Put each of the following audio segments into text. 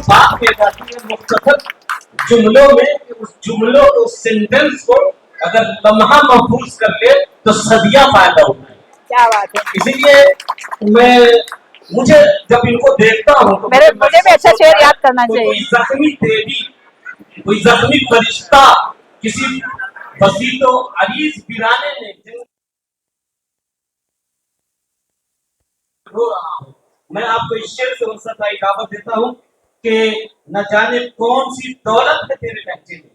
बात कही जाती है मुख्तसर जुमलों में, उस जुमलों को, उस सेंटेंस को अगर लम्हा महफूज कर ले तो सदियां फायदा होता है। क्या बात है। इसीलिए मुझे जब इनको देखता हूँ तो मुझे भी अच्छा शेर याद करना चाहिए। कोई जख्मी देवी, कोई जख्मी फरिश्ता, किसी बसीतो अरीज वीराने ने रो रहा हूँ। मैं आपको इस शेर से वसत की दावत देता हूँ कि न जाने कौन सी दौलत है तेरे लहजे में,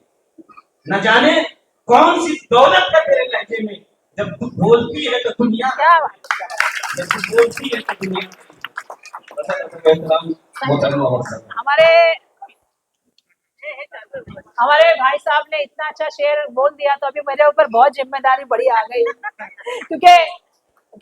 न जाने कौन सी दौलत है तेरे लहजे में, जब तू बोलती है तो दुनिया, जब तू बोलती है तो दुनिया। हमारे भाई साहब ने इतना अच्छा शेर बोल दिया तो अभी मेरे ऊपर बहुत जिम्मेदारी बड़ी आ गई क्योंकि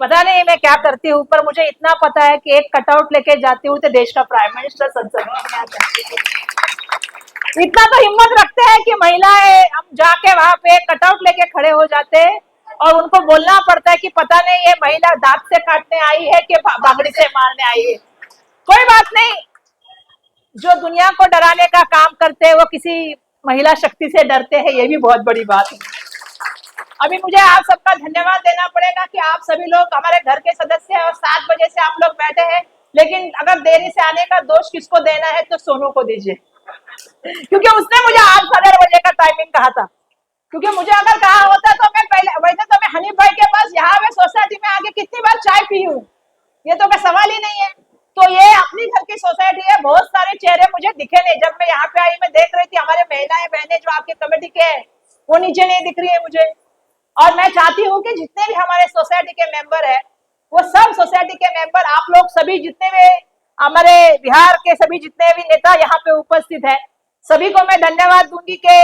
पता नहीं मैं क्या करती हूँ, पर मुझे इतना पता है कि एक कटआउट लेके जाती हूँ तो देश का प्राइम मिनिस्टर संसद में आ जाता है। इतना तो हिम्मत रखते हैं कि महिलाएं हम जाके वहां पे कटआउट लेके खड़े हो जाते हैं और उनको बोलना पड़ता है कि पता नहीं ये महिला दांत से काटने आई है कि बागड़ी से मारने आई है। कोई बात नहीं, जो दुनिया को डराने का काम करते हैं वो किसी महिला शक्ति से डरते हैं, ये भी बहुत बड़ी बात है। अभी मुझे आप सबका धन्यवाद देना पड़ेगा कि आप सभी लोग हमारे घर के सदस्य हैं और 7 बजे से आप लोग बैठे हैं, लेकिन अगर देरी से आने का दोष किसको देना है तो सोनू को दीजिए क्योंकि उसने मुझे आज 11:30 का टाइमिंग कहा था। क्योंकि मुझे अगर कहा होता तो मैं पहले, वैसे तो मैं हनीफ भाई के पास यहाँ पे सोसाइटी में आके कितनी बार चाय पी हूँ, ये तो कोई सवाल ही नहीं है। तो ये अपनी घर की सोसाइटी है, बहुत सारे चेहरे मुझे दिखे नहीं। जब मैं यहाँ पे आई मैं देख रही थी हमारे महिलाएं बहनें जो आपके कमेटी के हैं वो नीचे नहीं दिख रही है मुझे, और मैं चाहती हूँ कि जितने भी हमारे सोसाइटी के मेंबर है वो सब सोसाइटी के मेंबर, आप लोग सभी जितने भी हमारे बिहार के सभी जितने भी नेता यहाँ पे उपस्थित है, सभी को मैं धन्यवाद दूंगी कि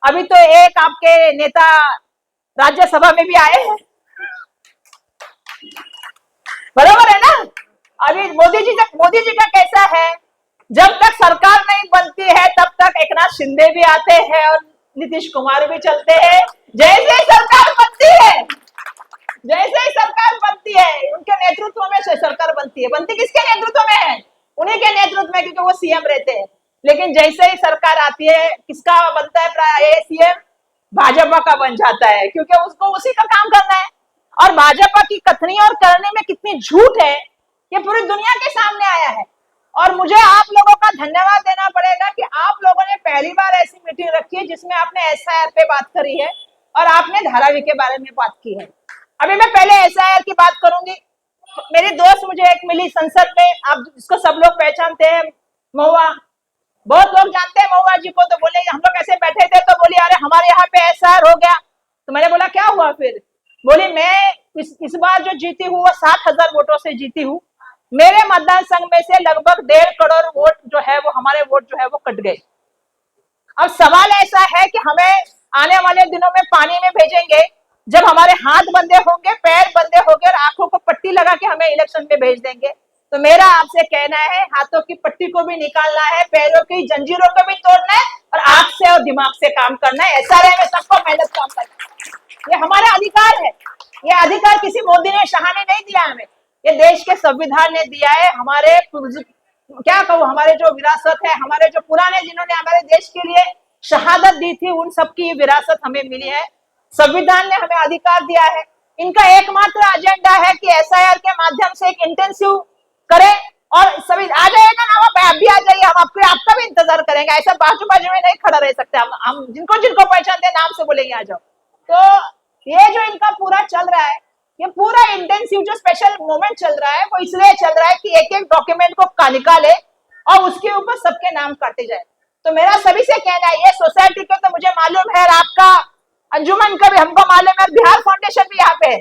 अभी तो एक आपके नेता राज्यसभा में भी आए हैं, बराबर है ना। अभी मोदी जी का कैसा है, जब तक सरकार नहीं बनती है तब तक एकनाथ शिंदे भी आते हैं और नीतीश कुमार भी चलते हैं। जैसे ही सरकार बनती है, जैसे ही सरकार बनती है उनके नेतृत्व में सरकार बनती है। बनती किसके नेतृत्व में है? उन्हीं के नेतृत्व में, क्योंकि वो सीएम रहते हैं। लेकिन जैसे ही सरकार आती है किसका बनता है प्राय सीएम? भाजपा का बन जाता है, क्योंकि उसको उसी का काम करना है। और भाजपा की कथनी और करने में कितनी झूठ है ये पूरी दुनिया के सामने आया है। और मुझे आप लोगों का धन्यवाद देना पड़ेगा कि आप लोगों ने पहली बार ऐसी मीटिंग रखी है जिसमें आपने एसआईआर पे बात करी है और आपने धारावी के बारे में बात की है। अभी मैं पहले एसआईआर की बात करूंगी। मेरी दोस्त मुझे एक मिली संसद में, आप जिसको सब लोग पहचानते हैं, महुआ, बहुत लोग जानते हैं महुआ जी को। तो बोले हम लोग ऐसे बैठे थे तो बोली अरे हमारे यहाँ पे एसआईआर हो गया। तो मैंने बोला क्या हुआ फिर? बोली मैं इस बार जो जीती हूँ वो 7,000 वोटों से जीती हूँ। मेरे मतदान संघ में से लगभग 1.5 करोड़ वोट जो है वो हमारे वोट जो है वो कट गए। अब सवाल ऐसा है कि हमें आने वाले दिनों में पानी में भेजेंगे जब हमारे हाथ बंधे होंगे, पैर बंधे होंगे और आंखों को पट्टी लगा के हमें इलेक्शन में भेज देंगे। तो मेरा आपसे कहना है हाथों की पट्टी को भी निकालना है, पैरों की जंजीरों को भी तोड़ना है और आंख से और दिमाग से काम करना है। एसआरए में सबको मेहनत काम करना है, ये हमारा अधिकार है। ये अधिकार किसी मोदी ने शाह ने नहीं दिया हमें, ये देश के संविधान ने दिया है। हमारे क्या कहूँ, हमारे जो विरासत है, हमारे जो पुराने जिन्होंने हमारे देश के लिए शहादत दी थी, उन सबकी विरासत हमें मिली है। संविधान ने हमें अधिकार दिया है। इनका एकमात्र एजेंडा है कि एसआईआर के माध्यम से एक इंटेंसिव करें और सभी आ जाइएगा ना, आप भी आ जाइए, हम आपका भी इंतजार करेंगे। ऐसा बाजू बाजू में नहीं खड़ा रह सकते हम जिनको जिनको पहचानते हैं नाम से बोलेंगे आ जाओ। तो ये जो इनका पूरा चल रहा है, ये पूरा इंटेंसिव जो स्पेशल मोमेंट चल रहा है वो इसलिए चल रहा है कि एक एक डॉक्यूमेंट को निकाले और उसके ऊपर सबके नाम काटे जाए। तो मेरा सभी से कहना है, ये सोसाइटी को तो मुझे मालूम है, आपका अंजुमन का भी हमको मालूम है, बिहार फाउंडेशन भी यहाँ पे,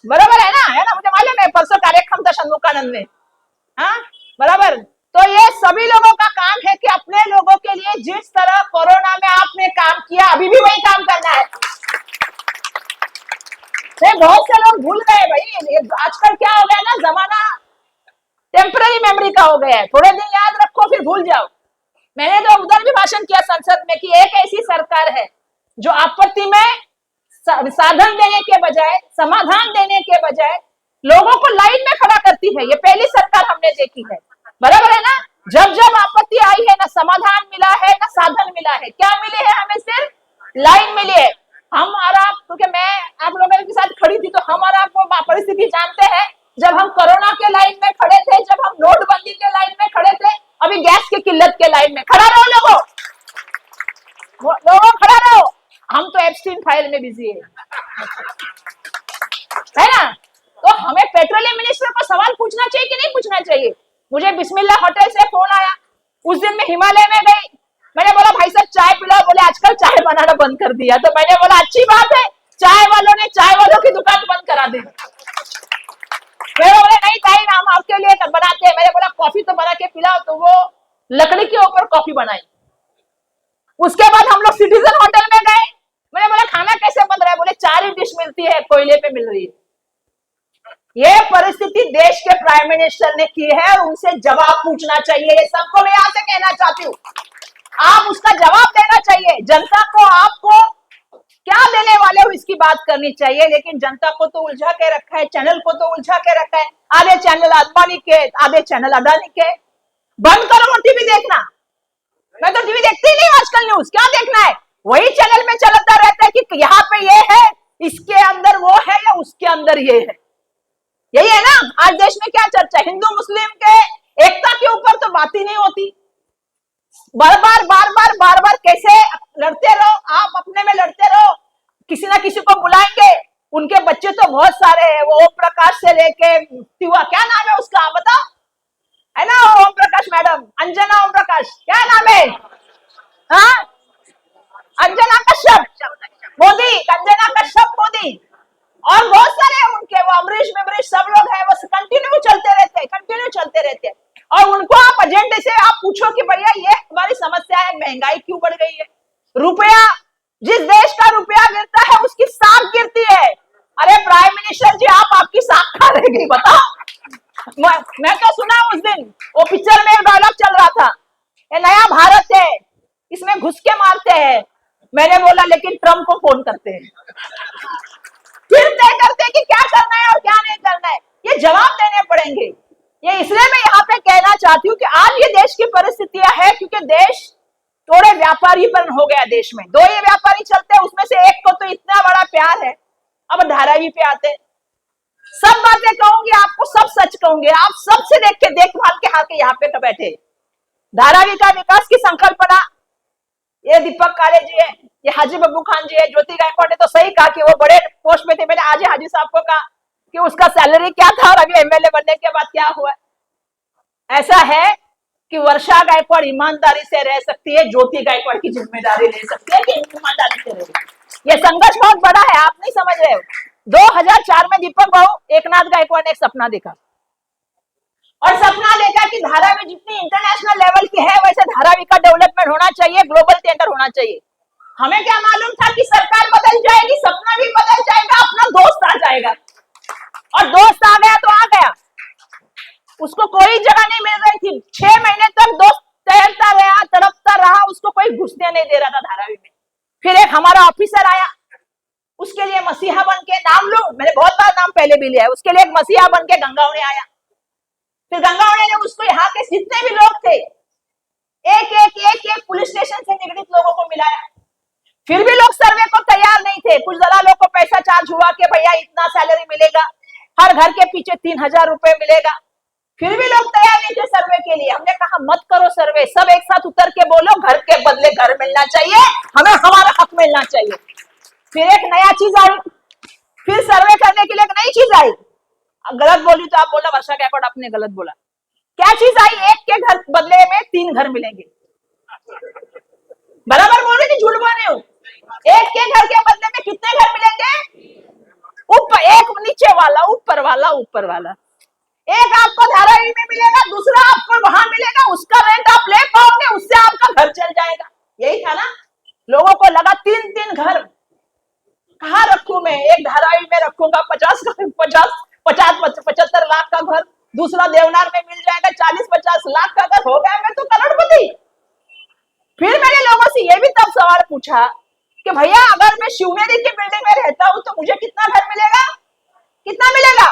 बराबर है ना, मुझे मालूम है, परसों कार्यक्रम था षणमुखानंद में, हाँ बराबर। तो ये सभी लोगों का काम है कि अपने लोगों के लिए जिस तरह कोरोना में आपने काम किया अभी भी वही काम करना है। बहुत से लोग भूल गए भाई, आजकल क्या हो गया ना, जमाना टेम्पररी मेमोरी का हो गया है, थोड़े दिन याद रखो फिर भूल जाओ। मैंने तो उधर भी भाषण किया संसद में कि एक ऐसी सरकार है जो आपत्ति में साधन देने के बजाय, समाधान देने के बजाय लोगों को लाइन में खड़ा करती है। ये पहली सरकार हमने देखी है, बराबर है ना। जब जब आपत्ति आई है, ना समाधान मिला है ना साधन मिला है। क्या मिले है हमें? सिर्फ लाइन मिली है। हम और आप, क्योंकि मैं आप लोगों के साथ खड़ी थी, तो हम और आप वो परिस्थिति जानते हैं। जब हम कोरोना के लाइन में खड़े थे, जब हम नोटबंदी के लाइन में खड़े थे, अभी गैस की किल्लत के लाइन में खड़ा रहो लोगों खड़ा रहो। हम तो एप्स्टीन फाइल में बिजी है ना? तो हमें पेट्रोलियम मिनिस्टर को सवाल पूछना चाहिए कि नहीं पूछना चाहिए? मुझे बिस्मिल्लाह होटल से फोन आया, उस दिन मैं हिमालय में गई, मैंने बोला भाई साहब चाय पिलाओ, बोले आजकल चाय बनाना बंद कर दिया। तो मैंने बोला अच्छी बात है, चाय वालों ने चाय वालों की दुकान बंद करा दी। मेरे बोले नहीं भाई हम आपके लिए बनाते हैं। मैंने बोला कॉफी तो बना के पिलाओ, तो वो लकड़ी के ऊपर कॉफी बनाई। उसके बाद हम लोग सिटीजन होटल में गए, मैंने बोला खाना कैसे बन रहा है? बोले 4 ही डिश मिलती है, कोयले पे मिल रही है। ये परिस्थिति देश के प्राइम मिनिस्टर ने की है और उनसे जवाब पूछना चाहिए। ये सबको मैं यहां से कहना चाहती हूँ, आप उसका जवाब देना चाहिए। जनता को आपको क्या देने वाले हो इसकी बात करनी चाहिए, लेकिन जनता को तो उलझा के रखा है, चैनल को तो उलझा के रखा है। आधे चैनल अंबानी के, आधे चैनल अडानी के। बंद करो वो टीवी देखना। मैं तो टीवी देखती ही नहीं आजकल, न्यूज क्या देखना है? वही चैनल में चलता रहता है कि यहाँ पे ये है, इसके अंदर वो है, या उसके अंदर ये है। यही है ना आज देश में क्या चर्चा? हिंदू मुस्लिम के एकता के ऊपर तो बात ही नहीं होती। बार बार कैसे लड़ते रहो, आप अपने में लड़ते रहो, किसी ना किसी को बुलाएंगे। उनके बच्चे तो बहुत सारे हैं, वो ओम प्रकाश से लेके तिवा, क्या नाम है उसका बताओ, है ना ओम प्रकाश मैडम, अंजना ओम प्रकाश, क्या नाम है? हाँ अंजना कश्यप मोदी, अंजना कश्यप मोदी, और बहुत सारे हैं उनके, वो अमरीश बिमरीश सब लोग हैं, वो कंटिन्यू चलते रहते हैं। और उनको आप एजेंडे से आप पूछो कि भैया ये हमारी समस्या है, महंगाई क्यों बढ़ गई है? रुपया, जिस देश का रुपया गिरता है उसकी साख गिरती है। अरे प्राइम मिनिस्टर जी आप आपकी साख कहाँ रह गई बताओ? मैं तो सुना उस दिन वो पिक्चर में डायलॉग चल रहा था, ये नया भारत है, इसमें घुस के मारते हैं। मैंने बोला लेकिन ट्रम्प को फोन करते हैं, फिर तय करते हैं कि क्या करना है और क्या नहीं करना है। ये जवाब देने पड़ेंगे। ये इसलिए मैं यहाँ पे कहना चाहती हूँ कि आज ये देश की परिस्थितियां है क्योंकि देश थोड़े व्यापारीपन हो गया। देश में 2 ही व्यापारी चलते हैं, उसमें से एक को तो इतना बड़ा प्यार है। अब धारावी पे आते, सब बातें कहूंगी आपको, सब सच कहूंगी, आप सबसे देख के देखभाल के हाथ यहाँ पे बैठे। धारावी का विकास की संकल्पना ये दीपक काले जी है, ये हाजी बब्बू खान जी है, ज्योति गायकवाड़ ने तो सही कहा कि वो बड़े पोस्ट में थे। मैंने आज हाजी साहब को कहा कि उसका सैलरी क्या था और अभी एमएलए बनने के बाद क्या हुआ। ऐसा है कि वर्षा गायकवाड़ ईमानदारी से रह सकती है, ज्योति गायकवाड़ की जिम्मेदारी ले सकती है कि ईमानदारी से रहे। ये संघर्ष बहुत बड़ा है, आप नहीं समझ रहे हो। 2004 में दीपक बाबू एकनाथ गायकवाड़ ने एक सपना देखा, और सपना देखा कि धारावी जितनी इंटरनेशनल लेवल की है वैसे धारावी का डेवलपमेंट होना चाहिए, ग्लोबल टेंडर होना चाहिए। हमें क्या मालूम था कि सरकार बदल जाएगी, सपना भी बदल जाएगा, अपना दोस्त आ जाएगा। और दोस्त आ गया तो आ गया, उसको कोई जगह नहीं मिल रही थी। 6 महीने तक दोस्त तैरता रहा, तड़पता रहा, उसको कोई घुसने नहीं दे रहा था धारावी में। फिर एक हमारा ऑफिसर आया, उसके लिए मसीहा बन के, नाम लो मैंने बहुत बार नाम पहले भी लिया है, उसके लिए एक मसीहा बन के गंगावणे आया। फिर गंगावणे ने उसको यहाँ के जितने भी लोग थे एक पुलिस स्टेशन से निगडित लोगों को मिलाया। फिर भी लोग सर्वे को तैयार नहीं थे। कुछ दलालों को पैसा चार्ज हुआ कि भैया इतना सैलरी मिलेगा, हर घर के पीछे 3000 रुपए मिलेगा। फिर भी लोग तैयार नहीं थे सर्वे के लिए। हमने कहा मत करो सर्वे, सब एक साथ उतर के बोलो घर के बदले घर मिलना चाहिए, हमें हमारा हक मिलना चाहिए। फिर एक नया चीज आई, फिर सर्वे करने के लिए एक नई चीज आई। गलत बोली तो आप बोला वर्षा गायकवाड़ आपने गलत बोला। क्या चीज आई? एक के घर बदले में 3 घर मिलेंगे। बराबर बोल रही थी, झूठ बोल रही हूँ। एक के घर के बदले में कितने घर मिलेंगे? ऊपर एक, नीचे वाला, ऊपर वाला, ऊपर वाला। एक आपको धारावी में मिलेगा, दूसरा आपको वहां मिलेगा, उसका रेंट आप ले पाओगे, उससे आपका घर चल जाएगा। यही था ना। लोगों को लगा 3 घर कहाँ रखूं मैं, एक धारावी में रखूंगा 75 लाख का घर, दूसरा देवनार में मिल जाएगा 40-50 लाख का घर, हो गया मैं तो करोड़पति। फिर मैंने लोगों से ये भी तब सवाल पूछा कि भैया अगर मैं शिवनेरी की बिल्डिंग में रहता हूं तो मुझे कितना घर मिलेगा? कितना मिलेगा?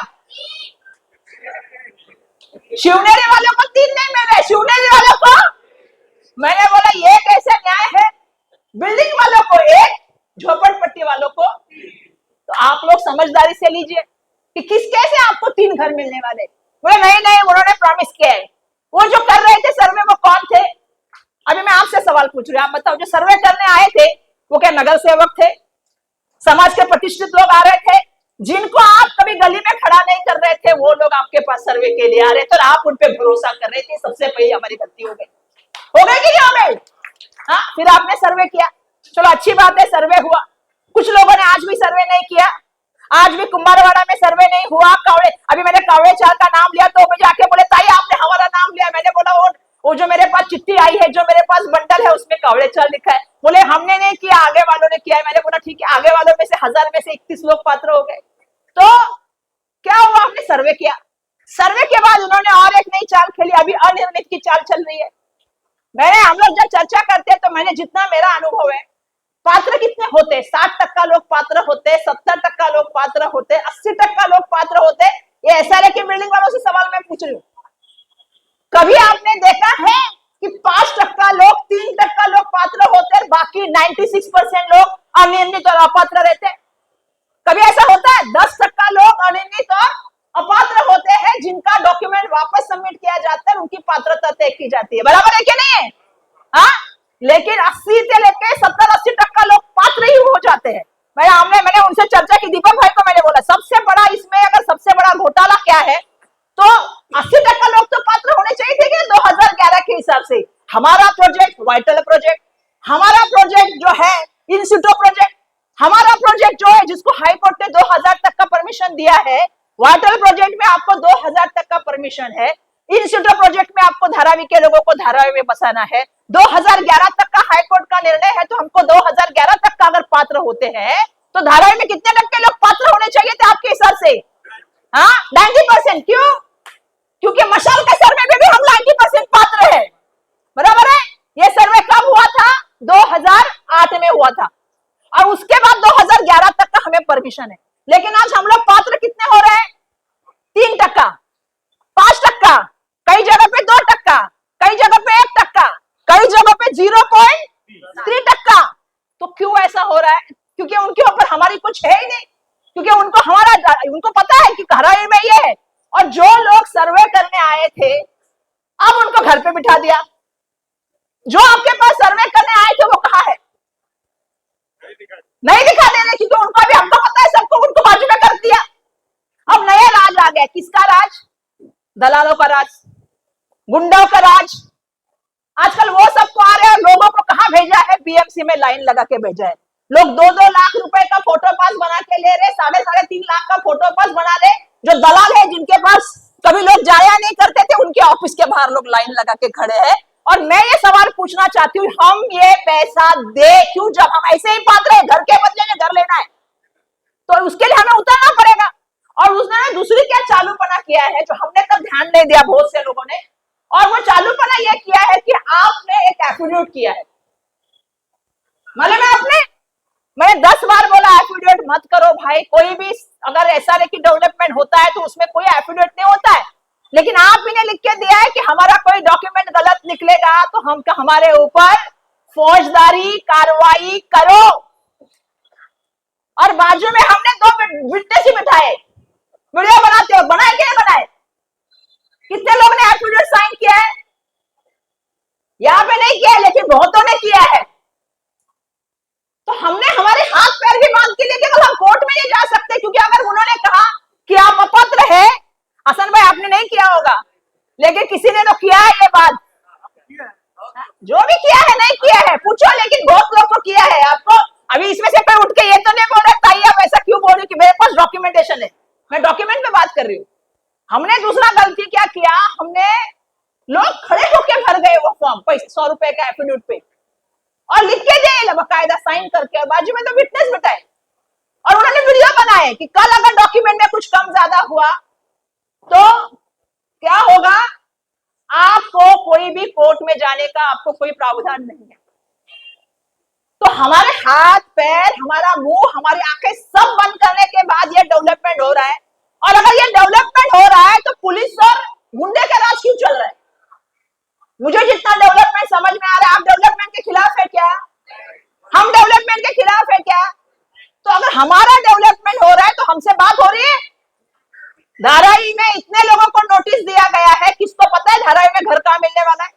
शिवनेरी वालों को 3 नहीं मिल रहे, शिवनेरी वाले वालों को? तो आप लोग समझदारी से लीजिए कि किस कैसे आपको 3 घर मिलने वाले। बोले नहीं नहीं, उन्होंने प्रॉमिस किया है। वो जो कर रहे थे सर्वे, वो कौन थे? अभी मैं आपसे सवाल पूछ रही हूँ, आप बताओ, जो सर्वे करने आए थे वो क्या नगर सेवक थे, समाज के प्रतिष्ठित लोग आ रहे थे, जिनको आप कभी गली में खड़ा नहीं कर रहे थे, वो लोग आपके पास सर्वे के लिए आ रहे थे और आप उन पे भरोसा कर रहे थे। सबसे पहले हमारी गलती हो गई कि नहीं हो गई? हाँ, फिर आपने सर्वे किया, चलो अच्छी बात है, सर्वे हुआ। कुछ लोगों ने आज भी सर्वे नहीं किया, आज भी कुंभारवाड़ा में सर्वे नहीं हुआ। कावड़े, अभी मैंने कावड़े चार का नाम लिया तो मुझे आके बोले ताई आपने हमारा नाम लिया। मैंने बोला वो जो मेरे पास चिट्ठी आई है, जो मेरे पास बंडल है, उसमें कावड़े चार लिखा है। बोले हमने नहीं किया, आगे वालों ने किया है। मैंने बोला ठीक है, आगे वालों में से 1000 में से 31 लोग पात्र हो गए। तो क्या हुआ, आपने सर्वे किया, सर्वे के बाद उन्होंने और एक नई चाल खेली, अभी अनिर्णित की चाल चल रही है। हम लोग जब चर्चा करते हैं तो मैंने जितना मेरा अनुभव है, पात्र कितने होते हैं? 60% लोग पात्र होते, 70% लोग पात्र होते, 80% लोग पात्र होते। ये SRA की बिल्डिंग वालों से सवाल मैं पूछ रही हूँ, कभी आपने देखा है कि 5% लोग, 3% लोग पात्र होते हैं, बाकी 96% लोग अनिर्णित और अपात्र रहते हैं? कभी ऐसा होता है? 10% लोग अनिर्णित और अपात्र होते हैं, जिनका डॉक्यूमेंट वापस सबमिट किया जाता है, उनकी पात्रता तय की जाती है। बराबर है कि नहीं है? हाँ, लेकिन 80 से लेके 70-80% लोग पात्र ही हो जाते हैं। मैंने उनसे चर्चा की, दीपक भाई को मैंने बोला सबसे बड़ा इसमें अगर सबसे बड़ा घोटाला क्या है, तो 80% लोग तो पात्र होने चाहिए थे कि 2011 के हिसाब से। हमारा प्रोजेक्ट वाइटल प्रोजेक्ट, हमारा प्रोजेक्ट जो है इंस्टीट्यूट प्रोजेक्ट, हमारा प्रोजेक्ट जो है जिसको हाई कोर्ट ने 2000 तक का परमिशन दिया है, वाइटल प्रोजेक्ट में आपको 2000 तक का परमिशन है, इंस्टीट्यूट प्रोजेक्ट में आपको धारावी के लोगों को धारावी में बसाना है। 2011 तक का हाई कोर्ट का निर्णय है, तो हमको 2011 तक का अगर पात्र होते हैं तो धारावी में कितने टक्के लोग पात्र होने चाहिए थे आपके हिसाब से? हाँ, 90%। क्यों? क्योंकि मशाल के सर्वे में भी हम 90% पात्र है। बराबर है? ये सर्वे कब हुआ था? 2008 में हुआ था, और उसके बाद 2011 तक का हमें परमिशन है। लेकिन आज हम लोग पात्र कितने हो रहे हैं? 3%, 5%, कई जगह पे 2%, कई जगह पे 1%, कई जगह पे 0.3%। तो क्यों ऐसा हो रहा है? क्योंकि उनके ऊपर हमारी कुछ है ही नहीं, क्योंकि उनको पता है कि धारावी में ये है। और जो लोग सर्वे करने आए थे, अब उनको घर पे बिठा दिया। जो आपके पास सर्वे करने आए थे वो कहाँ है? नहीं दिखा दे रहे, क्योंकि उनको अभी हमको पता है, सबको उनको बाजू में कर दिया। अब नया राज आ गया। किसका राज? दलालों का राज, गुंडों का राज। आजकल वो सबको आ रहे हैं, लोगों को कहां भेजा है? BMC में लाइन लगा के भेजा है। लोग 2-2 लाख रुपए का फोटो पास बना के ले रहे, 3.5 लाख का फोटो पास बना ले। जो दलाल है, जिनके पास कभी लोग जाया नहीं करते थे, उनके ऑफिस के बाहर लोग लाइन लगा के खड़े हैं। और मैं ये सवाल पूछना चाहती हूँ, हम ये पैसा दे क्यों, जब हम ऐसे ही पात्र है, घर के बदले में घर लेना है, तो उसके लिए हमें उतरना पड़ेगा। और उसने दूसरी क्या चालूपना किया है, जो हमने तब ध्यान नहीं दिया बहुत से लोगों ने, और वो चालूपना यह किया है कि आपने एक एफिडेविट किया है। मतलब मैंने 10 बार बोला एफिडेविट मत करो भाई। कोई भी अगर SRA की डेवलपमेंट होता है तो उसमें कोई एफिडेविट नहीं होता है, लेकिन आप इन्हें लिख के दिया है कि हमारा कोई डॉक्यूमेंट गलत निकलेगा तो हमारे ऊपर फौजदारी कार्रवाई करो। और बाजू में हमने 2 विटनेस ही बिठाए। वीडियो बनाते हो, बनाए कि नहीं बनाए? कितने लोग ने एफिडेविट साइन किया है? यहां पे नहीं किया है, लेकिन बहुतों ने किया है। तो हमने हमारे हाथ पैर भी बांध के लेके हम कोर्ट में नहीं जा सकते, क्योंकि अगर उन्होंने कहा कि आप अपात्र है, हसन भाई आपने नहीं किया होगा, लेकिन किसी ने तो किया है ये बात। जो भी किया है नहीं किया है पूछो, लेकिन बहुत लोग को किया है। आपको अभी इसमें से कोई उठ के ये तो नहीं बोल रहा ताई आप ऐसा क्यों बोल रही कि मेरे पास डॉक्यूमेंटेशन है। मैं डॉक्यूमेंट पे बात कर रही हूँ। हमने दूसरा गलती क्या किया, हमने लोग खड़े होके भर गए वो फॉर्म, 100 रुपए का एफिडेविट पे, और लिख के दे बाकायदा साइन करके, बाजू में तो विटनेस बिठाए। और उन्होंने वीडियो बनाए कि कल अगर डॉक्यूमेंट में कुछ कम ज्यादा हुआ तो क्या होगा, आपको कोई भी कोर्ट में जाने का आपको कोई प्रावधान नहीं है। तो हमारे हाथ पैर, हमारा मुंह, हमारी आंखें सब बंद करने के बाद ये डेवलपमेंट हो रहा है। और अगर ये डेवलपमेंट हो रहा है तो पुलिस और गुंडे का राज क्यों चल रहा है? मुझे जितना डेवलपमेंट समझ में आ रहा है, आप डेवलपमेंट के खिलाफ है क्या? हम डेवलपमेंट के खिलाफ है क्या? तो हमारा डेवलपमेंट हो रहा है तो हमसे बात हो रही है। धारावी में इतने लोगों को नोटिस दिया गया है, किसको पता है धारावी में घर कहां मिलने वाला है?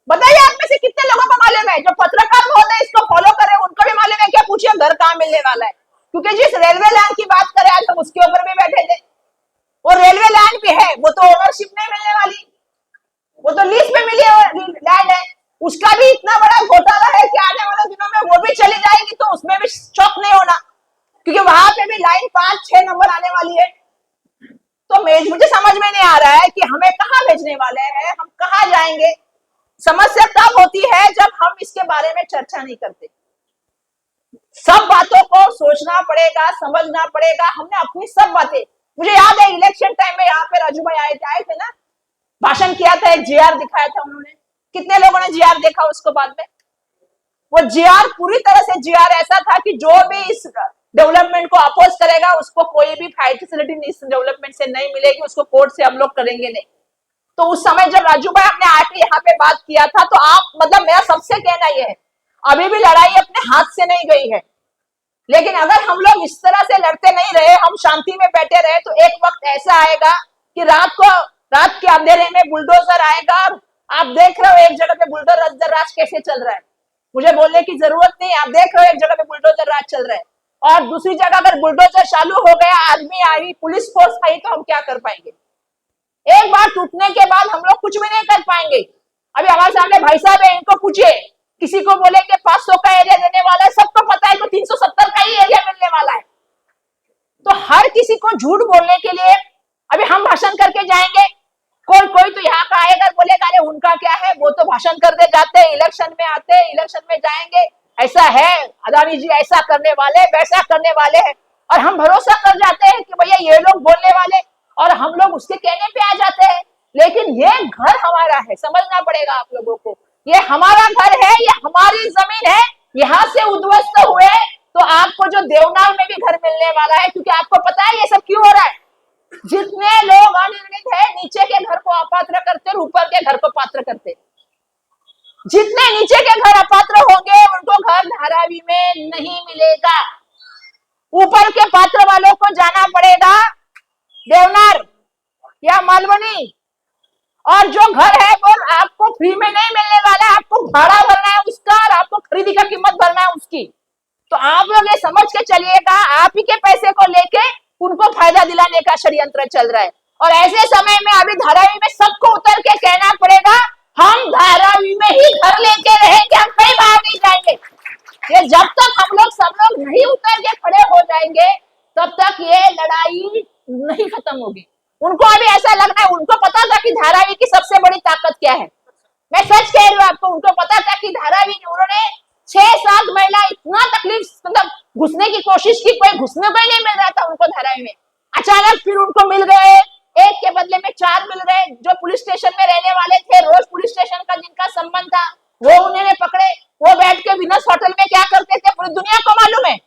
बताइए आप में से कितने लोगों को मालूम है? जो पत्रकार महोदय इसको फॉलो करे उनको भी मालूम है क्या? पूछिए घर कहां मिलने वाला है, क्योंकि जिस रेलवे लाइन की बात करें आज हम उसके ऊपर भी बैठे थे। वो रेलवे लाइन भी है, वो तो ओनरशिप नहीं मिलने वाली, वो तो लीज पे मिली लैंड है। उसका भी इतना बड़ा घोटाला है कि आने वाले दिनों में वो भी चली जाएगी, तो उसमें भी शौक नहीं होना, क्योंकि वहां पे भी लाइन 5-6 नंबर आने वाली है। तो मुझे समझ में नहीं आ रहा है कि हमें कहां भेजने वाले हैं, हम कहां जाएंगे। समस्या तब होती है जब हम इसके बारे में चर्चा नहीं करते। सब बातों को सोचना पड़ेगा, समझना पड़ेगा। हमने अपनी सब बातें, मुझे याद है इलेक्शन टाइम में यहाँ पे राजू भाई आए थे ना, भाषण किया था, एक जीआर दिखाया था उन्होंने। कितने लोगों ने जीआर देखा उसको? बाद में वो जीआर पूरी तरह से जीआर ऐसा था कि जो भी इस डेवलपमेंट को अपोज करेगा उसको कोई भी फैसिलिटी इस डेवलपमेंट से नहीं मिलेगी, उसको कोर्ट से हम लोग करेंगे नहीं। तो उस समय जब राजू भाई आपने आके यहाँ पे बात किया था, तो आप मतलब मेरा सबसे कहना यह है, अभी भी लड़ाई अपने हाथ से नहीं गई है, लेकिन अगर हम लोग इस तरह से लड़ते नहीं रहे, हम शांति में बैठे रहे, तो एक वक्त ऐसा आएगा कि रात के अंधेरे में बुलडोजर आएगा। आप देख रहे हो एक जगह पे बुलडोजर राज कैसे चल रहा है, मुझे बोलने की जरूरत नहीं, आप देख रहे हो एक जगह पे बुलडोजर राज चल रहा है, और दूसरी जगह अगर बुलडोजर चालू हो गया, आर्मी आई, पुलिस फोर्स आई, तो हम क्या कर पाएंगे? एक बार टूटने के बाद हम लोग कुछ भी नहीं कर पाएंगे। अभी हमारे सामने भाई साहब है, इनको पूछिए, किसी को बोलेंगे 500 का एरिया देने वाला है, सबको पता है कि 370 का ही एरिया मिलने वाला है। तो हर किसी को झूठ बोलने के लिए अभी हम भाषण करके जाएंगे, कोई तो यहाँ का आएगा बोलेगा अरे उनका क्या है, वो तो भाषण करते जाते हैं, इलेक्शन में आते हैं, इलेक्शन में जाएंगे, ऐसा है अदानी जी ऐसा करने वाले वैसा करने वाले हैं, और हम भरोसा कर जाते हैं कि भैया ये लोग बोलने वाले, और हम लोग उसके कहने पे आ जाते हैं। लेकिन ये घर हमारा है, समझना पड़ेगा आप लोगों को, ये हमारा घर है, ये हमारी जमीन है। यहाँ से उद्ध्वस्त हुए तो आपको जो देवनाग में भी घर मिलने वाला है, क्योंकि आपको पता है ये सब क्यों हो रहा है। जितने लोग अनिर्णित है, नीचे के घर को अपात्र करते और ऊपर के घर को पात्र करते। जितने नीचे के घर अपात्र होंगे उनको घर धारावी में नहीं मिलेगा, ऊपर के पात्र वालों को जाना पड़ेगा देवनार या मालवनी, और जो घर है वो आपको फ्री में नहीं मिलने वाला है, आपको भाड़ा भरना है उसका, और आपको खरीदी का कीमत भरना है उसकी। तो आप लोग ये समझ के चलिएगा, आप ही के पैसे को लेके उनको फायदा दिलाने का षड्यंत्र चल रहा है। और ऐसे समय में अभी धारावी में सबको उतर के कहना पड़ेगा, हम धारावी में ही घर लेके रहेंगे, हम कहीं बाहर नहीं जाएंगे। ये जब तक हम लोग सब लोग नहीं उतर के खड़े हो जाएंगे, तब तक ये लड़ाई नहीं खत्म होगी। उनको अभी ऐसा लग रहा है, उनको पता था कि धारावी की सबसे बड़ी ताकत क्या है। मैं सच कह रही हूँ आपको, उनको पता था कि धारावी में उन्होंने 6-7 महीना इतना तकलीफ, मतलब घुसने की कोशिश की, कोई घुसने को ही नहीं मिल रहा था उनको धारावी में। अचानक फिर उनको मिल गए, एक के बदले में 4 मिल गए। जो पुलिस स्टेशन में रहने वाले थे, रोज पुलिस स्टेशन का जिनका संबंध था, वो उन्होंने पकड़े। वो बैठ के विनस होटल में क्या करते थे पूरी दुनिया को मालूम है।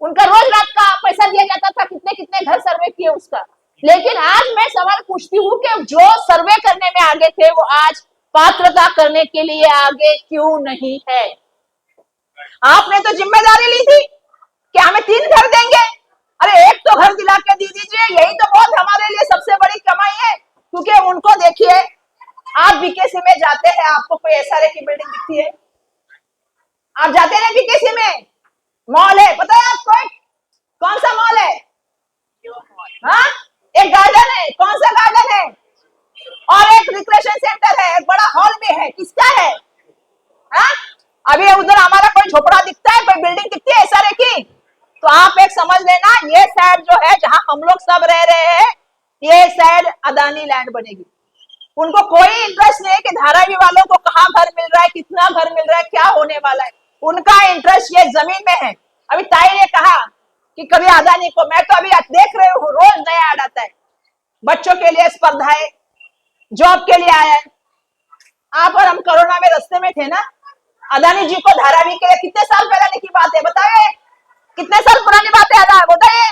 उनका रोज रात का पैसा दिया जाता था, कितने कितने घर सर्वे किए उसका। लेकिन आज मैं सवाल पूछती हूँ कि जो सर्वे करने में आगे थे, वो आज पात्रता करने के लिए आगे क्यों नहीं है? आपने तो जिम्मेदारी ली थी कि हमें 3 घर देंगे, अरे एक तो घर दिला के दे दीजिए, यही तो बहुत हमारे लिए सबसे बड़ी कमाई है। क्योंकि उनको देखिए, आप बीकेसी में जाते हैं, आपको कोई एसआरए की बिल्डिंग दिखती है? आप जाते हैं बीकेसी में, मॉल है, पता है आपको कौन सा मॉल है? हाँ, एक गार्डन है, कौन सा गार्डन है? और एक रिक्रिएशन सेंटर है, एक बड़ा हॉल में है, किसका है? हाँ, अभी उधर हमारा कोई झोपड़ा दिखता है, कोई बिल्डिंग दिखती है एसआरए की? तो आप एक समझ लेना, ये साइड जो है जहां हम लोग सब रह रहे हैं, ये साइड अदानी लैंड बनेगी। उनको कोई इंटरेस्ट नहीं है कि धारावी वालों को कहाँ घर मिल रहा है, कितना घर मिल रहा है, क्या होने वाला है। उनका इंटरेस्ट ये जमीन में है। अभी ताई ने कहा कि कभी अदानी को, मैं तो अभी देख रहे हूँ रोज नया ऐड आता है, बच्चों के लिए स्पर्धाएं, जॉब के लिए आया है। आप और हम कोरोना में रास्ते में थे ना, अदानी जी को धारावी के लिए कितने साल पहले की बात है, बताइए कितने साल पुरानी बात है अदा, बताइए।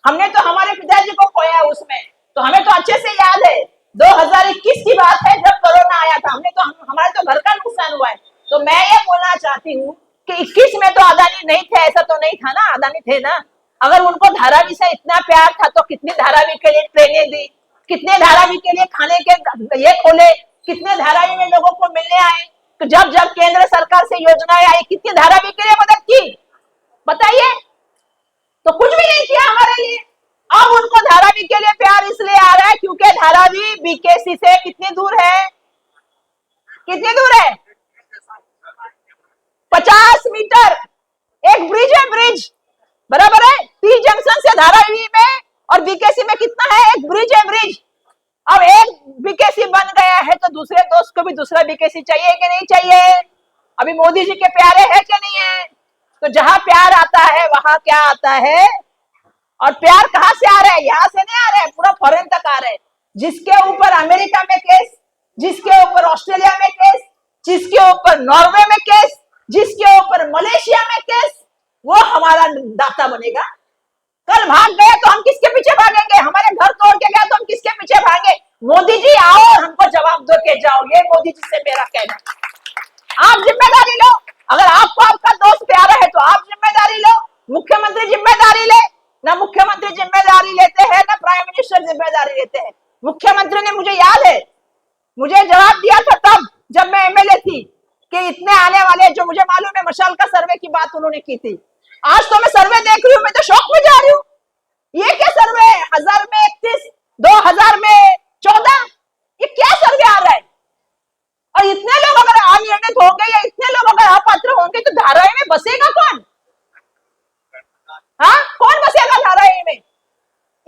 हमने तो हमारे पिताजी को खोया उसमें, तो हमें तो अच्छे से याद है 2021 की बात है जब कोरोना आया था, हमारे तो घर का नुकसान हुआ है। तो मैं ये बोलना चाहती हूँ कि कि 21 में तो अदानी नहीं थे, ऐसा तो नहीं था ना, अदानी थे ना। अगर उनको धारावी से इतना प्यार था तो कितने धारावी के लिए ट्रेनें दी, कितने धारावी के लिए खाने के ये खोले, कितने धारावी में लोगों को मिलने आए। तो जब जब केंद्र सरकार से योजनाएं आई, कितनी धारावी के लिए मदद की बताइए? तो कुछ भी नहीं किया हमारे लिए। अब उनको धारावी के लिए प्यार इसलिए आ रहा है क्योंकि धारावी बीकेसी से कितनी दूर है, कितनी दूर है? 50 मीटर एक ब्रिज है, ब्रिज बराबर है। टी जंक्शन से धारावी में और बीकेसी में कितना है? एक ब्रिज है, ब्रिज। अब एक बीकेसी बन गया है तो दूसरे दोस्त को भी दूसरा बीकेसी चाहिए कि नहीं चाहिए? अभी मोदी जी के प्यारे है कि नहीं है? तो जहां प्यार आता है वहां क्या आता है? और प्यार कहां से आ रहा है? यहां से नहीं आ रहा है, पूरा फॉरेन तक आ रहा है। जिसके ऊपर अमेरिका में केस, जिसके ऊपर ऑस्ट्रेलिया में केस, जिसके ऊपर नॉर्वे में केस, जिसके ऊपर मलेशिया में केस, वो हमारा दाता बनेगा। कल भाग गए तो हम किसके पीछे भागेंगे? हमारे घर तोड़ के गया तो हम किसके पीछे भागे? मोदी जी आओ और हमको जवाब दो के जाओ, ये मोदी जी से मेरा कहना। आप जिम्मेदारी लो। अगर आपको आपका दोस्त प्यारा है तो आप जिम्मेदारी लो। मुख्यमंत्री जिम्मेदारी ले ना, मुख्यमंत्री जिम्मेदारी लेते हैं ना प्राइम मिनिस्टर जिम्मेदारी लेते हैं। मुख्यमंत्री ने, मुझे याद है, मुझे जवाब दिया था तब जब मैं एमएलए थी कि इतने आने वाले, जो मुझे मालूम है मशाल का सर्वे की बात उन्होंने की थी। आज तो मैं सर्वे देख रही हूँ, मैं तो शौक में जा रही हूँ। ये क्या सर्वे है? 1000 में 31, 2000 में 14, ये क्या सर्वे आ रहा है? और इतने लोग अगर अनियमित होंगे या इतने लोग अगर अपात्र होंगे तो धारावी में बसेगा कौन? हाँ, कौन बसेगा धारावी में?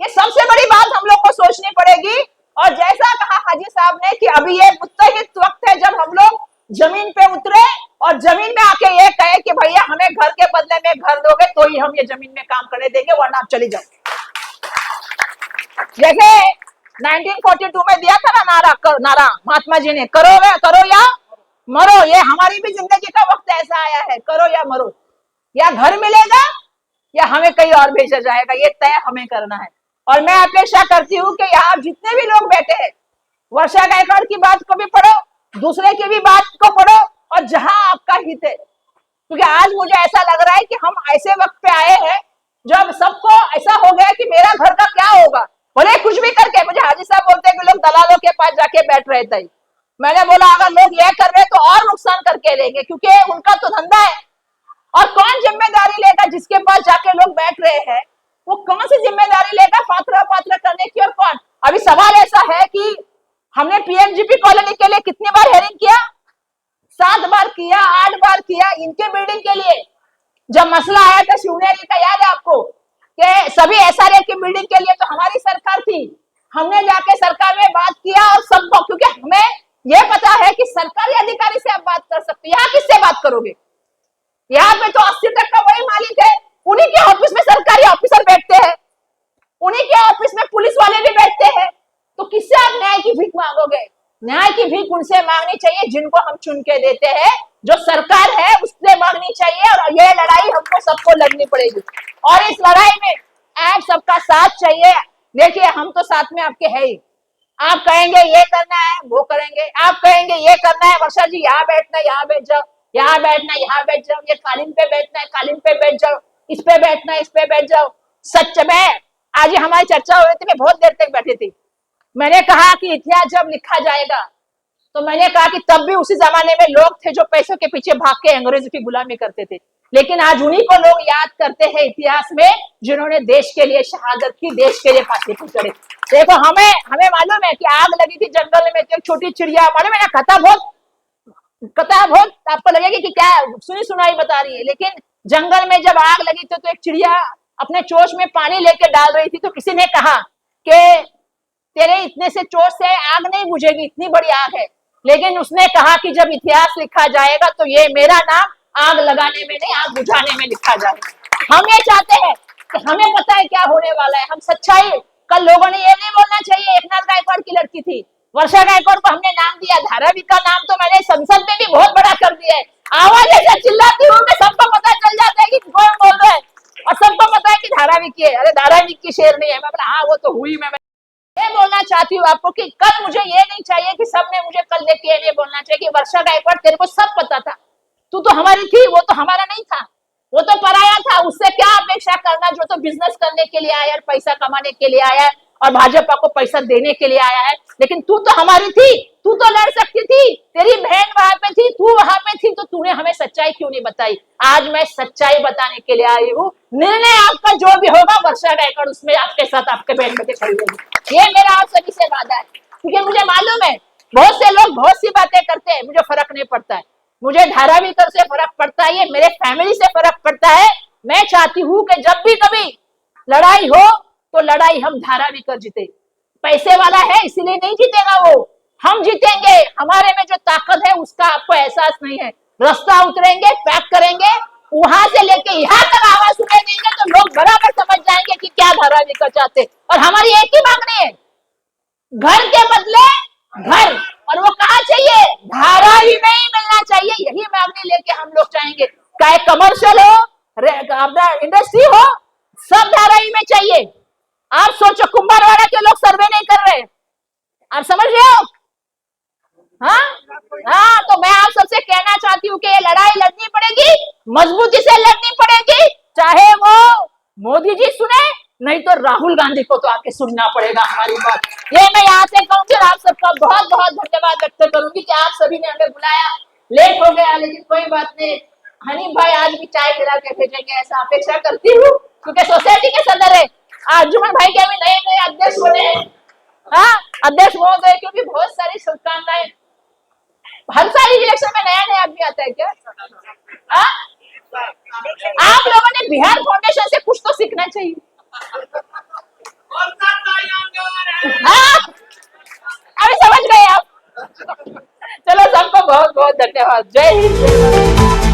ये सबसे बड़ी बात हम लोग को सोचनी पड़ेगी। और जैसा कहा हाजी साहब ने कि अभी ये मुत्तहिद वक्त है जब हम लोग जमीन पे उतरे और जमीन में आके ये कहे कि भैया हमें घर के बदले में घर दोगे तो ही हम ये जमीन में काम करने देंगे, वरना आप चली जाओ। जैसे 1942 में दिया था ना नारा महात्मा जी ने, करो या मरो। ये हमारी भी जिंदगी का वक्त ऐसा आया है, करो या मरो। या घर मिलेगा या हमें कहीं और भेजा जाएगा, ये तय हमें करना है। और मैं अपेक्षा करती हूँ कि यहाँ जितने भी लोग बैठे हैं, वर्षा गायकवाड़ की बात को भी पढ़ो, दूसरे की भी बात को पढ़ो, और जहां आपका हित है। क्योंकि आज मुझे ऐसा लग रहा है कि हम ऐसे वक्त पे आए हैं जब सबको ऐसा हो गया कि मेरा घर का क्या होगा, बोले कुछ भी करके। मुझे हाजी साहब बोलते हैं कि लोग दलालों के पास जाके बैठ रहे थे। मैंने बोला अगर लोग यह कर रहे तो और नुकसान करके लेंगे, क्योंकि उनका तो धंधा है। और कौन जिम्मेदारी लेगा? जिसके पास जाके लोग बैठ रहे हैं वो कौन सी जिम्मेदारी लेगा पात्र करने की? और कौन? अभी सवाल ऐसा है कि हमने पीएमजीपी कॉलोनी के लिए कितनी बार हेयरिंग किया? 7 बार किया, 8 बार किया। इनके बिल्डिंग के लिए जब मसला आया था शिवनेरी का, याद है आपको कि सभी एसआरए की बिल्डिंग के लिए तो हमारी सरकार थी। हमने जाके सरकार में बात किया और सबको, क्योंकि हमें यह पता है कि सरकारी अधिकारी से आप बात कर सकते, यहाँ किससे बात करोगे? यहाँ पे तो 80% का वही मालिक है। उन्हीं के ऑफिस में सरकारी ऑफिसर बैठते हैं, उन्हीं के ऑफिस में पुलिस वाले भी बैठते हैं। तो किससे आप न्याय की भीख मांगोगे? न्याय की भीख उनसे मांगनी चाहिए जिनको हम चुन के देते हैं, जो सरकार है उससे मांगनी चाहिए। और यह लड़ाई हमको सबको लड़नी पड़ेगी और इस लड़ाई में आप सबका साथ चाहिए। देखिए हम तो साथ में आपके है ही। आप कहेंगे ये करना है वो करेंगे, आप कहेंगे ये करना है वर्षा जी यहाँ बैठना है यहाँ बैठ जाओ, यहाँ बैठना है यहाँ बैठ जाओ, ये कालीन पे बैठना है कालीन पे बैठ जाओ, इस पे बैठना है इस पे बैठ जाओ। सच में आज हमारी चर्चा हो रही थी, मैं बहुत देर तक बैठी थी। मैंने कहा कि इतिहास जब लिखा जाएगा तो मैंने कहा कि तब भी उसी जमाने में लोग थे जो पैसों के पीछे भाग के अंग्रेजों की गुलामी करते थे, लेकिन आज उन्हीं को लोग याद करते हैं इतिहास में जिन्होंने देश के लिए शहादत की, देश के लिए फांसी पर चढ़े। देखो हमें मालूम है कि आग लगी थी जंगल में, एक छोटी चिड़िया, मालूम है ना, कथा बहुत आपको लगेगी कि क्या सुनी सुनाई बता रही है, लेकिन जंगल में जब आग लगी थी तो एक चिड़िया अपने चोंच में पानी लेके डाल रही थी, तो किसी ने कहा कि तेरे इतने से चोंच से आग नहीं बुझेगी, इतनी बड़ी आग है। लेकिन उसने कहा कि जब इतिहास लिखा जाएगा तो ये मेरा नाम आग लगाने में नहीं आग बुझाने में लिखा जाएगा। हम ये चाहते हैं कि हमें पता है क्या होने वाला है, हम सच्चाई। कल लोगों ने ये नहीं बोलना चाहिए एकनाथ गायकवाड़ की लड़की थी, वर्षा गायकवाड़ को हमने नाम दिया, धारावी का नाम तो मैंने संसद में भी बहुत बड़ा कर दिया है। आवाज ऐसे चिल्लाती हूँ कि सबको पता चल जाता है कि कौन बोल रहा है और सबको पता है कि धारावी की है। अरे धारावी की शेर नहीं है। मैं बोला हाँ वो तो हुई। मैं ये बोलना चाहती हूँ आपको कि कल मुझे ये नहीं चाहिए कि सबने मुझे कल देख के ये बोलना चाहिए कि वर्षा गायकवाड़ तेरे को सब पता था, तू तो हमारी थी, वो तो हमारा नहीं था, वो तो पराया था। उससे क्या अपेक्षा करना, जो तो बिजनेस करने के लिए आया है, पैसा कमाने के लिए आया है और भाजपा को पैसा देने के लिए आया है। लेकिन तू तो हमारी थी, तू तो लड़ सकती थी, तेरी बहन वहां पे थी, तू वहां पे थी, तो तूने हमें सच्चाई क्यों नहीं बताई? आज मैं सच्चाई बताने के लिए आई हूँ। निर्णय आपका जो भी होगा वर्षा गायकवाड़ उसमें आपके साथ आपके बहन बेटे खड़ी होगी, ये मेरा आप सभी से वादा है। क्योंकि मुझे मालूम है बहुत से लोग बहुत सी बातें करते हैं, मुझे फर्क नहीं पड़ता है, मुझे धाराविकर से फर्क पड़ता है, ये मेरे फैमिली से फर्क पड़ता है। मैं चाहती हूँ कि जब भी कभी लड़ाई हो तो लड़ाई हम धाराविकर जीते। पैसे वाला है इसीलिए नहीं जीतेगा वो, हम जीतेंगे। हमारे में जो ताकत है उसका आपको एहसास नहीं है। रास्ता उतरेंगे, पैक करेंगे, वहां से लेके यहाँ तक आवाज सुनाई देंगे तो लोग बराबर समझ जाएंगे कि क्या धाराविकर चाहते। और हमारी एक ही मांगनी है, घर के बदले घर, और वो कहाँ चाहिए? धारावी में ही मिलना चाहिए। यही मांगनी लेके हम लोग चाहेंगे, चाहे कमर्शियल हो, अपना इंडस्ट्री हो, सब धारावी में चाहिए। आप सोचो कुंभारवाड़ा के लोग सर्वे नहीं कर रहे, आप समझ रहे हो? हाँ हाँ, तो मैं आप सबसे कहना चाहती हूँ कि ये लड़ाई लड़नी पड़ेगी, मजबूती से लड़नी पड़ेगी, चाहे वो मोदी जी सुने, नहीं तो राहुल गांधी को तो आके सुनना पड़ेगा हमारी बात। ये मैं यहाँ से कहूँगी और आप सबका बहुत बहुत धन्यवाद व्यक्त करूंगी कि आप सभी ने हमें बुलाया। लेट हो गया लेकिन कोई बात नहीं, हनीफ भाई आज भी चाय पिला के भेजेंगे ऐसा अपेक्षा करती हूँ, क्योंकि सोसाइटी के सदर है। अर्जुमन भाई के अभी नए नए अध्यक्ष बने हैं, हाँ अध्यक्ष महोदय, क्योंकि बहुत सारी शुभकामनाएं। हर साल इलेक्शन में नया नया आदमी आता है क्या? आप लोगों ने बिहार फाउंडेशन से कुछ तो सीखना चाहिए। हाँ अभी समझ गए आप। चलो सबको बहुत बहुत धन्यवाद। जय हिंद।